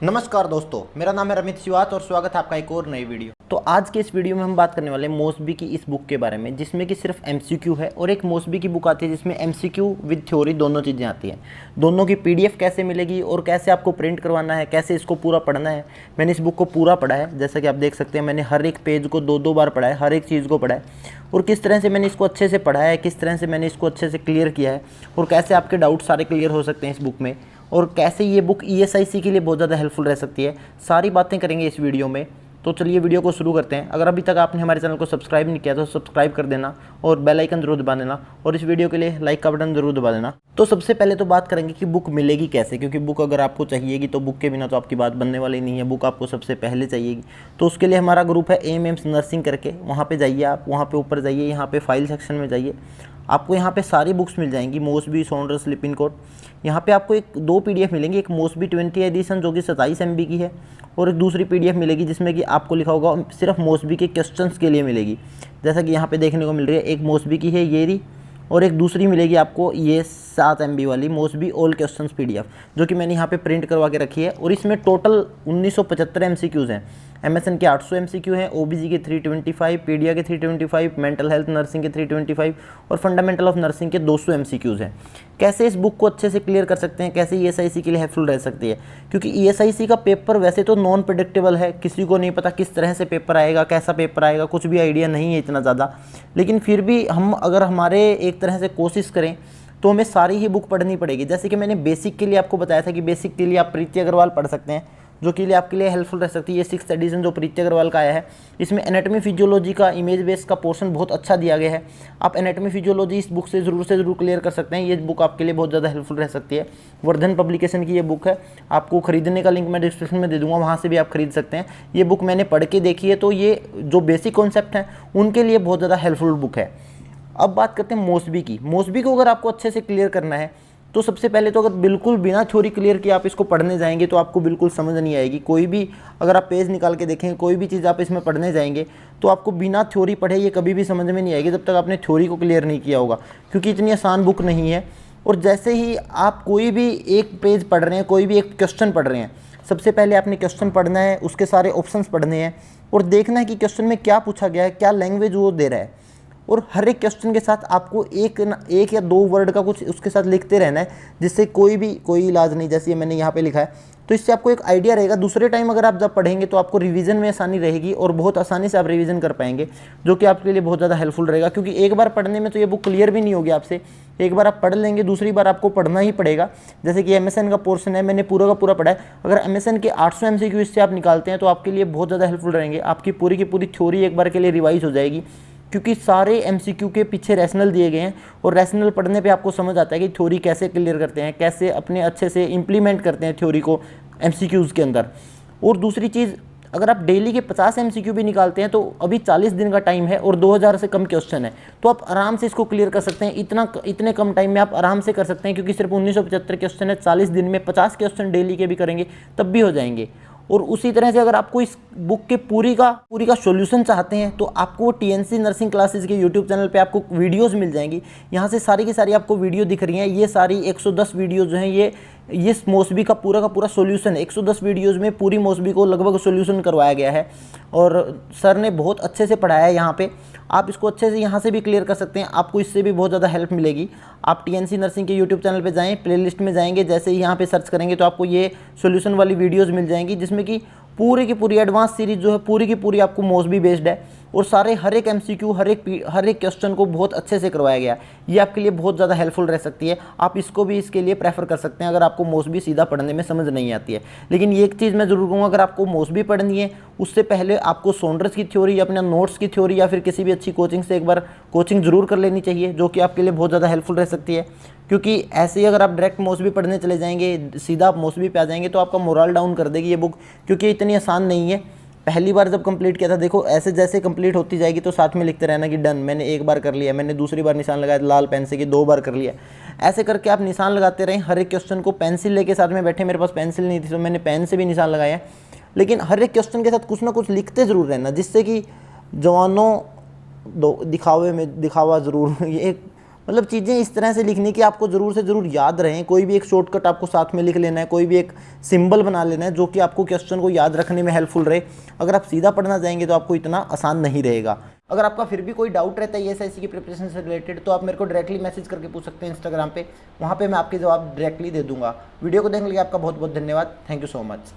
नमस्कार दोस्तों, मेरा नाम है रमित शिवात और स्वागत है आपका एक और नई वीडियो। तो आज के इस वीडियो में हम बात करने वाले हैं मोसबी की इस बुक के बारे में, जिसमें कि सिर्फ एमसीक्यू है और एक मोसबी की बुक आती है जिसमें एमसीक्यू विद थ्योरी दोनों चीज़ें आती हैं। दोनों की पीडीएफ कैसे मिलेगी और कैसे आपको प्रिंट करवाना है, कैसे इसको पूरा पढ़ना है। मैंने इस बुक को पूरा पढ़ा है, जैसा कि आप देख सकते हैं। मैंने हर एक पेज को दो बार पढ़ा है, हर एक चीज़ को पढ़ा है और किस तरह से मैंने इसको अच्छे से पढ़ा है, किस तरह से मैंने इसको अच्छे से क्लियर किया है और कैसे आपके डाउट सारे क्लियर हो सकते हैं इस बुक में, और कैसे ये बुक ईएसआईसी के लिए बहुत ज़्यादा हेल्पफुल रह सकती है। सारी बातें करेंगे इस वीडियो में। तो चलिए वीडियो को शुरू करते हैं। अगर अभी तक आपने हमारे चैनल को सब्सक्राइब नहीं किया तो सब्सक्राइब कर देना और बेल आइकन जरूर दबा देना और इस वीडियो के लिए लाइक का बटन जरूर दबा देना। तो सबसे पहले तो बात करेंगे कि बुक मिलेगी कैसे, क्योंकि बुक अगर आपको चाहिएगी तो बुक के बिना तो आपकी बात बनने वाली नहीं है। बुक आपको सबसे पहले चाहिएगी, तो उसके लिए हमारा ग्रुप है एएमएम्स नर्सिंग करके। वहाँ पर जाइए, आप वहाँ पर ऊपर जाइए, यहाँ पर फाइल सेक्शन में जाइए। आपको यहाँ पे सारी बुक्स मिल जाएंगी, मोसबी, सॉन्डर्स, लिपिनकोट। यहाँ पे आपको दो पीडीएफ मिलेंगी, एक मोसबी 20 एडिशन जो कि 27 MB की है और एक दूसरी पीडीएफ मिलेगी जिसमें कि आपको लिखा होगा सिर्फ मोसबी के क्वेश्चंस के लिए मिलेगी। जैसा कि यहाँ पे देखने को मिल रही है, एक मोसबी की है ये रही और एक दूसरी मिलेगी आपको ये 7 MB वाली मोसबी ऑल क्वेश्चंस पीडीएफ, जो कि मैंने यहाँ पे प्रिंट करवा के रखी है। और इसमें टोटल 1975 MCQs हैं। एमएसएन के 800 MCQ हैं, ओबीजी के 325, पीडिया के 325, मेंटल हेल्थ नर्सिंग के 325 और फंडामेंटल ऑफ नर्सिंग के 200 MCQs हैं। कैसे इस बुक को अच्छे से क्लियर कर सकते हैं, कैसे ईएसआईसी के लिए हेल्पफुल रह सकती है, क्योंकि ईएसआईसी का पेपर वैसे तो नॉन प्रेडिक्टेबल है। किसी को नहीं पता किस तरह से पेपर आएगा, कैसा पेपर आएगा, कुछ भी आइडिया नहीं है इतना ज़्यादा। लेकिन फिर भी हम अगर हमारे एक तरह से कोशिश करें तो हमें सारी ही बुक पढ़नी पड़ेगी। जैसे कि मैंने बेसिक के लिए आपको बताया था कि बेसिक के लिए आप प्रीति अग्रवाल पढ़ सकते हैं, जो कि लिए आपके लिए हेल्पफुल रह सकती है। ये 6th एडिशन जो प्रीति अग्रवाल का आया है, इसमें एनाटॉमी फिजियोलॉजी का इमेज बेस का पोर्शन बहुत अच्छा दिया गया है। आप एनाटॉमी फिजियोलॉजी इस बुक से ज़रूर क्लियर कर सकते हैं। ये बुक आपके लिए बहुत ज़्यादा हेल्पफुल रह सकती है। वर्धन पब्लिकेशन की ये बुक है। आपको खरीदने का लिंक मैं डिस्क्रिप्शन में दे दूँगा, वहाँ से भी आप खरीद सकते हैं। ये बुक मैंने पढ़ के देखी है, तो ये जो बेसिक कॉन्सेप्ट हैं उनके लिए बहुत ज़्यादा हेल्पफुल बुक है। अब बात करते हैं मोसबी की। मोसबी को अगर आपको अच्छे से क्लियर करना है तो सबसे पहले तो अगर बिल्कुल बिना थ्योरी क्लियर किए आप इसको पढ़ने जाएंगे तो आपको बिल्कुल समझ नहीं आएगी। कोई भी अगर आप पेज निकाल के देखेंगे, कोई भी चीज़ आप इसमें पढ़ने जाएंगे तो आपको बिना थ्योरी पढ़े ये कभी भी समझ में नहीं आएगी जब तक आपने थ्योरी को क्लियर नहीं किया होगा, क्योंकि इतनी आसान बुक नहीं है। और जैसे ही आप कोई भी एक पेज पढ़ रहे हैं, कोई भी एक क्वेश्चन पढ़ रहे हैं, सबसे पहले आपने क्वेश्चन पढ़ना है, उसके सारे ऑप्शंस पढ़ने हैं और देखना है कि क्वेश्चन में क्या पूछा गया है, क्या लैंग्वेज वो दे रहा है। और हर एक क्वेश्चन के साथ आपको एक या दो वर्ड का कुछ उसके साथ लिखते रहना है, जिससे कोई इलाज नहीं, जैसे मैंने यहाँ पे लिखा है, तो इससे आपको एक आइडिया रहेगा। दूसरे टाइम अगर आप जब पढ़ेंगे तो आपको रिवीजन में आसानी रहेगी और बहुत आसानी से आप रिवीजन कर पाएंगे, जो कि आपके लिए बहुत ज़्यादा हेल्पफुल रहेगा। क्योंकि एक बार पढ़ने में तो ये बुक क्लियर भी नहीं होगी आपसे। एक बार आप पढ़ लेंगे, दूसरी बार आपको पढ़ना ही पड़ेगा। जैसे कि एमएसएन का पोर्शन है, मैंने पूरा का पूरा पढ़ा है। अगर एमएसएन के 800 MCQ इससे आप निकालते हैं तो आपके लिए बहुत ज़्यादा हेल्पफुल रहेंगे। आपकी पूरी की पूरी थ्योरी एक बार के लिए रिवाइज हो जाएगी, क्योंकि सारे एमसीक्यू के पीछे रैशनल दिए गए हैं और रैशनल पढ़ने पे आपको समझ आता है कि थ्योरी कैसे क्लियर करते हैं, कैसे अपने अच्छे से इंप्लीमेंट करते हैं थ्योरी को एमसीक्यूज़ के अंदर। और दूसरी चीज़, अगर आप डेली के 50 MCQ भी निकालते हैं तो अभी 40 दिन का टाइम है और 2000 से कम क्वेश्चन है, तो आप आराम से इसको क्लियर कर सकते हैं। इतने कम टाइम में आप आराम से कर सकते हैं, क्योंकि सिर्फ 1975 क्वेश्चन है। 40 दिन में 50 क्वेश्चन डेली के भी करेंगे तब भी हो जाएंगे। और उसी तरह से अगर आपको इस बुक के पूरी का सॉल्यूशन चाहते हैं तो आपको टीएनसी नर्सिंग क्लासेस के यूट्यूब चैनल पे आपको वीडियोस मिल जाएंगी। यहाँ से सारी की सारी आपको वीडियो दिख रही हैं। ये सारी 110 वीडियो जो हैं ये मोसबी का पूरा सॉल्यूशन है। 110 वीडियोस में पूरी मोसबी को लगभग सॉल्यूशन करवाया गया है और सर ने बहुत अच्छे से पढ़ाया है। यहाँ पे आप इसको अच्छे से यहाँ से भी क्लियर कर सकते हैं, आपको इससे भी बहुत ज़्यादा हेल्प मिलेगी। आप टीएनसी नर्सिंग के यूट्यूब चैनल पे जाएं, प्लेलिस्ट में जाएंगे, जैसे ही यहाँ पे सर्च करेंगे तो आपको ये सॉल्यूशन वाली वीडियोस मिल जाएंगी, जिसमें कि पूरी की पूरी एडवांस सीरीज जो है पूरी की पूरी आपको मोसबी बेस्ड है और सारे हर एक एमसीक्यू हर एक क्वेश्चन को बहुत अच्छे से करवाया गया। ये आपके लिए बहुत ज़्यादा हेल्पफुल रह सकती है। आप इसको भी इसके लिए प्रेफर कर सकते हैं अगर आपको मोसबी सीधा पढ़ने में समझ नहीं आती है। लेकिन ये एक चीज़ मैं ज़रूर कहूँगा, अगर आपको मोसबी पढ़नी है उससे पहले आपको सॉन्डर्स की थ्योरी, अपने नोट्स की थ्योरी या फिर किसी भी अच्छी कोचिंग से एक बार कोचिंग ज़रूर कर लेनी चाहिए, जो कि आपके लिए बहुत ज़्यादा हेल्पफुल रह सकती है। क्योंकि ऐसे ही अगर आप डायरेक्ट मोसबी पढ़ने चले जाएंगे, सीधा आप मोसबी पे आ जाएंगे तो आपका मोरल डाउन कर देगी ये बुक, क्योंकि इतनी आसान नहीं है। पहली बार जब कंप्लीट किया था, देखो ऐसे जैसे कंप्लीट होती जाएगी तो साथ में लिखते रहना कि डन, मैंने एक बार कर लिया, मैंने दूसरी बार निशान लगाया लाल पेन से कि 2 बार कर लिया। ऐसे करके आप निशान लगाते रहें हर एक क्वेश्चन को। पेंसिल लेके साथ में बैठे, मेरे पास पेंसिल नहीं थी तो मैंने पेन से भी निशान लगाया। लेकिन हर एक क्वेश्चन के साथ कुछ ना कुछ लिखते ज़रूर रहना, जिससे कि जवानों दिखावे में दिखावा ज़रूर, ये मतलब चीज़ें इस तरह से लिखनी कि आपको ज़रूर से ज़रूर याद रहें। कोई भी एक शॉर्टकट आपको साथ में लिख लेना है, कोई भी एक सिंबल बना लेना है जो कि आपको क्वेश्चन को याद रखने में हेल्पफुल रहे। अगर आप सीधा पढ़ना जाएंगे तो आपको इतना आसान नहीं रहेगा। अगर आपका फिर भी कोई डाउट रहता है एसआईसी की प्रिपरेशन से रिलेटेड, तो आप मेरे को डायरेक्टली मैसेज करके पूछ सकते हैं इंस्टाग्राम पे, वहाँ पे मैं आपके जवाब डायरेक्टली दे दूंगा। वीडियो को देखने के लिए आपका बहुत बहुत धन्यवाद। Thank you so much.